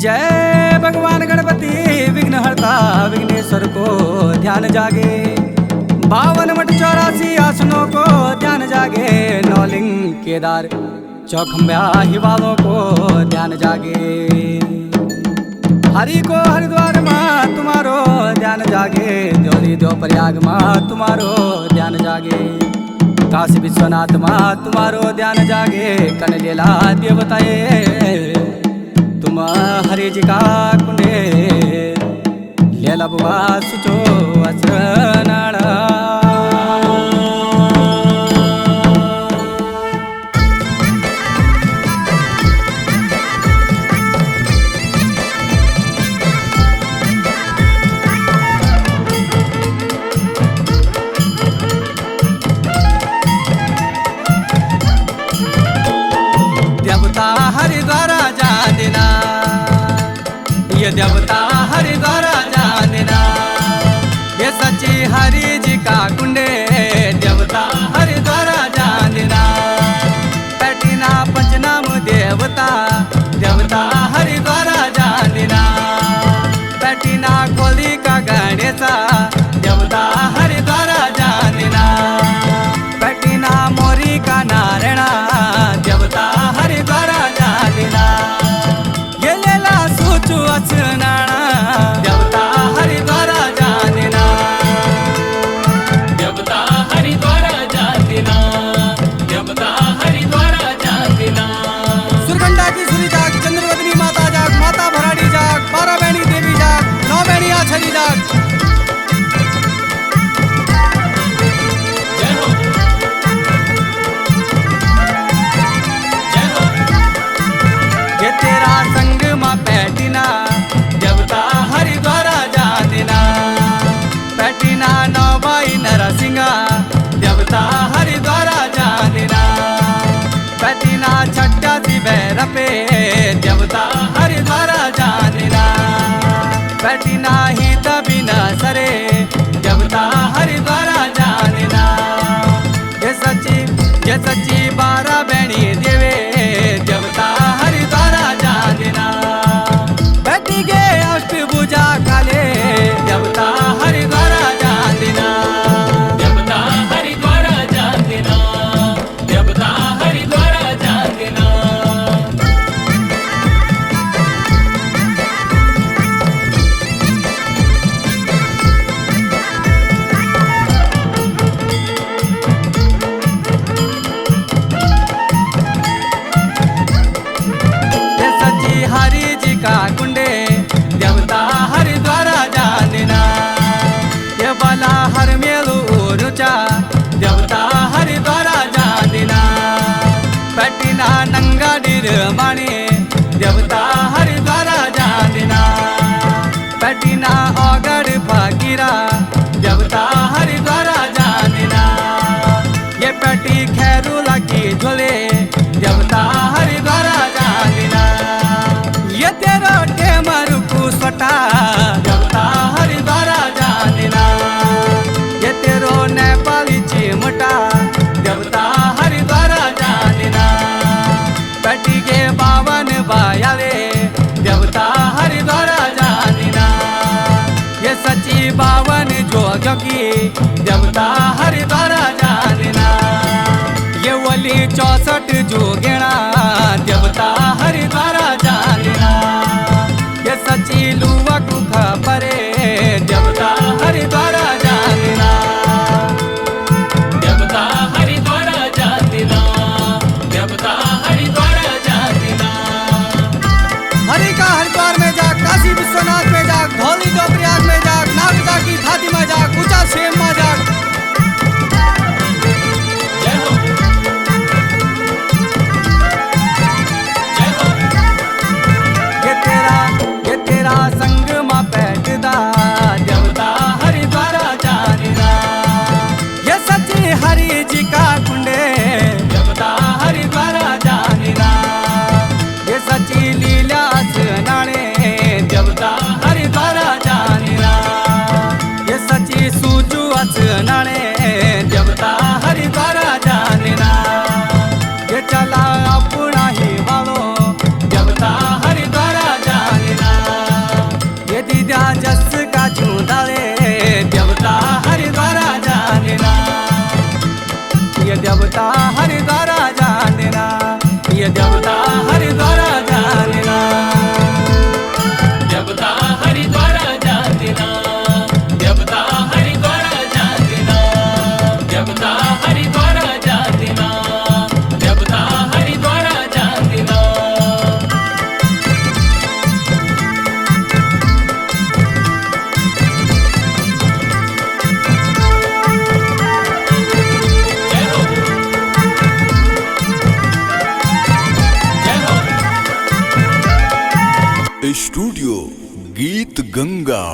जय भगवान गणपति विघ्नहर्ता विघ्नेश्वर को ध्यान जागे। 52 मठ 84 आसनों को ध्यान जागे। नौलिंग केदार चौखंब्या हिवालों को ध्यान जागे। हरि को हरिद्वार माँ तुम्हारो ध्यान जागे। द्योली दो प्रयाग माँ तुम्हारो ध्यान जागे। काशी विश्वनाथ माँ तुम्हारो ध्यान जागे। कनलेला देवताए तुम हरि जी का कुंडे लेला बुआ सुचो असनाड़ा। देवता हरिद्वार जा देना, ये देवता हरिद्वार जा देना। ये सच्ची हरि जी का कुंडे देवता हरिद्वार जा देना। पैटिना पंचनाम देवता देवता हरिद्वार जा देना। पैटिना कोली का गणेशा देवता हरिद्वार जा देना। पैटिना मोरी का नारायणा देवता हरिद्वार जा देना। ये लेला सूचु असनाना देवता हरिद्वार जा देना। देवता हरिद्वार जा देना। देवता हरिद्वार जा देना। सुरगंडा की सुरी जाग, चंद्रवदनी माता जाग, माता भराड़ी जाग, 12 बहनी देवी जाग, 9 बहनी आछरी जाग। जय हो जय हो। ये तेरा संग माँ पैटिना देवता हरिद्वार जा देना। पैटिना नौबाई नरसिंहा देवता हरिद्वार जा देना। पैटिना छट्टा सी भैरपे देवता हरिद्वार जा देना। पैटिना ही तबिना सरे देवता हरिद्वार जा देना। ये सच्ची 12 बहनी देवे देवता हरिद्वार जा देना। बैठी गे अष्टभुजा काले देवता हरिद्वार जा देना। देवता हरिद्वार जा देना। देवता हरिद्वार जा देना। ये सच्ची हरि जी का कुंडे देवता हरिद्वार जा देना। ये बाला हर मेलू रुचा देवता हरिद्वार जा देना। पैटिना नंगा निर्माणी देवता हरिद्वार जा देना। पैटिना औगड़ फकीरा देवता हरिद्वार जा देना। ये पैटी खैरूला की झोले देवता हरिद्वार जा देना। ये तेरा टेमर कुसटा देवता हरिद्वार जा देना। ये तेरो नेपाली चिमटा देवता हरिद्वार जा देना। पैटी के 52 बायाले देवता हरिद्वार जा देना। ये सच्ची 52 जोगियों की देवता हरिद्वार जा देना। ये वली 64 जोगेणा देवता हरिद्वार जा देना। ये सच्ची लुवा कुखा परे देवता हरिद्वार जा देना। देवता हरिद्वार जा देना। देवता हरिद्वार जा देना। हरि का हरिद्वार में जाग, काशी विश्वनाथ में जाग, धौली दो प्रयाग में जाग, नागदा की थाती में जाग, ऊंचा सेम में जाग। जय हो जय हो। जस काजू डाले देवता हरिद्वार जानेना, ये देवता हरिद्वार जानेना, ये देवता हरिद्वार जानेना, देवता हरिद्वार जानेना, देवता हरिद्वार जानेना, देवता हरिद्वार जानेना, देवता हरिद्वार जानेना। जय हो, जय हो। स्टूडियो गीत गंगा।